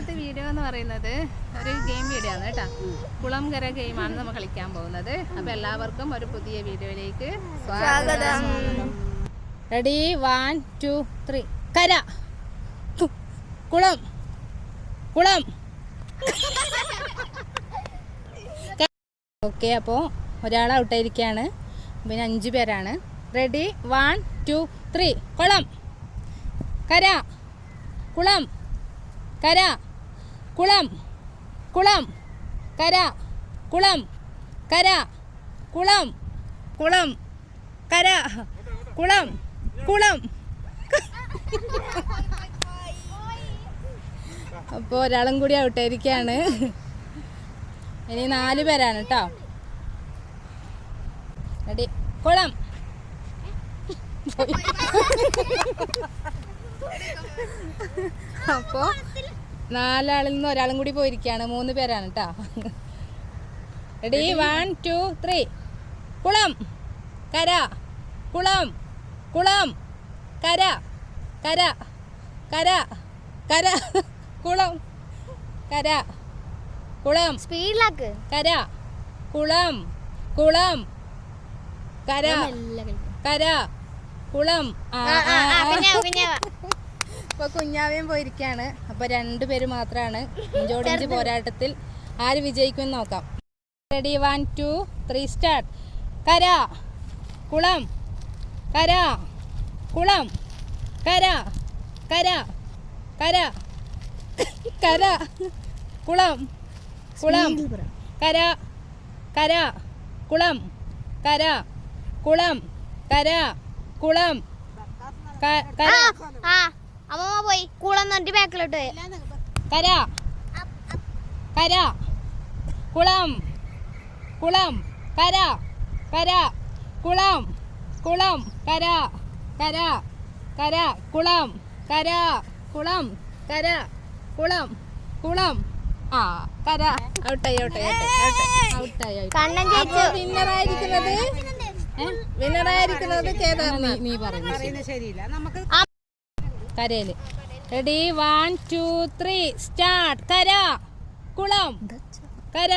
ഇന്നത്തെ വീഡിയോ എന്ന് പറയുന്നത് ഒരു ഗെയിം വീഡിയോ ആണ് കേട്ടോ. കുളംകര ഗെയിമാണ് നമ്മൾ കളിക്കാൻ പോകുന്നത്. അപ്പോൾ എല്ലാവർക്കും ഒരു പുതിയ വീഡിയോയിലേക്ക് സ്വാഗതം. റെഡി 1 2 3. കര കുളം കുളം. ഓക്കെ, അപ്പോൾ ഒരാൾ ഔട്ടായിരിക്കുകയാണ്. പിന്നെ 5 പേരാണ്. റെഡി 1 2 3. കുളം കര കുളം കര കുളം കുളം കര കുളം കര കുളം കുളം കര കുളം കുളം. അപ്പോൾ ഒരാളും കൂടി ഔട്ടായിരിക്കുകയാണ്. ഇനി 4 പേരാണ് കേട്ടോ. റെഡി കുളം. അപ്പോൾ 4 ആളിൽ നിന്ന് ഒരാളും കൂടി പോയിരിക്കുകയാണ്. 3 പേരാണ് കേട്ടോ. റെഡി 1 2 3. കുളം കര കുളം കുളം കര കര കര കര കുളം കര കുളം. സ്പീഡിലാക്ക്. കര കുളം കുളം കര കര കുളം. ഇപ്പൊ കുഞ്ഞാവേം പോയിരിക്കാണ്. അപ്പൊ 2 പേര് മാത്രമാണ്. ഇഞ്ചോടിഞ്ച് പോരാട്ടത്തിൽ ആര് വിജയിക്കുമെന്ന് നോക്കാം. Ready 1 2 3 start. കര കുളം കര കുളം കര കര കര കര കുളം കുളം കര കര കുളം കര കുളം കര കുളം കര. അമ്മ പോയി കുളം എന്നിട്ട് ബാക്കിലോട്ട്. കര കര കുളം കുളം കര കര കുളം കുളം കര കര കര കുളം കര കുളം കര കുളം കുളം. ആ കര ഔട്ടായി ഔട്ടായി ഔട്ടായി. വിന്നറായിരിക്കുന്നത് കേദാർനാഥ്. നീ പറയുന്നത് ശരിയില്ല. നമുക്ക് കരയില്. Ready 1 2 3 start. കര കുളം കര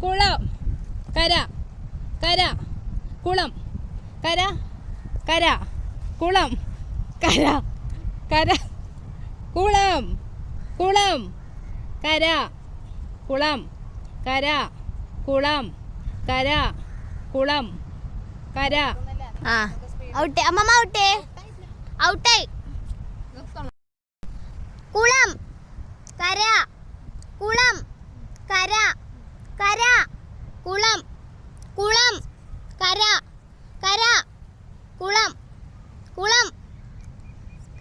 കുളം കര കര കുളം കര കര കുളം കര കര കുളം കുളം കര കുളം കര കുളം കര കുളം കര. ഔട്ട് അമ്മ ഔട്ടേ ഔട്ടായി. കുളം കര കുളം കര കര കുളം കുളം കര കര കുളം കുളം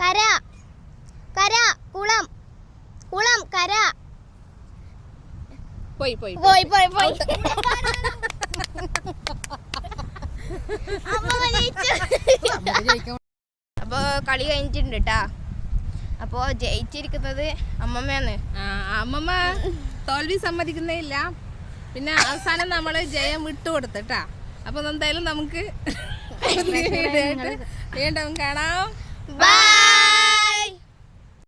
കര കര കുളം കുളം കര. പോയി പോയി പോയി പോയി പോയി. അപ്പൊ കളി കഴിഞ്ഞിട്ടുണ്ട് കേട്ടാ. അപ്പൊ ജയിച്ചിരിക്കുന്നത് അമ്മമ്മയാണ്. അമ്മമ്മ തോൽവി സമ്മതിക്കുന്നേയില്ല. പിന്നെ അവസാനം നമ്മള് ജയം വിട്ടുകൊടുത്തിട്ടാ. അപ്പൊ എന്തായാലും നമുക്ക് വീണ്ടും കാണാം. ബൈ.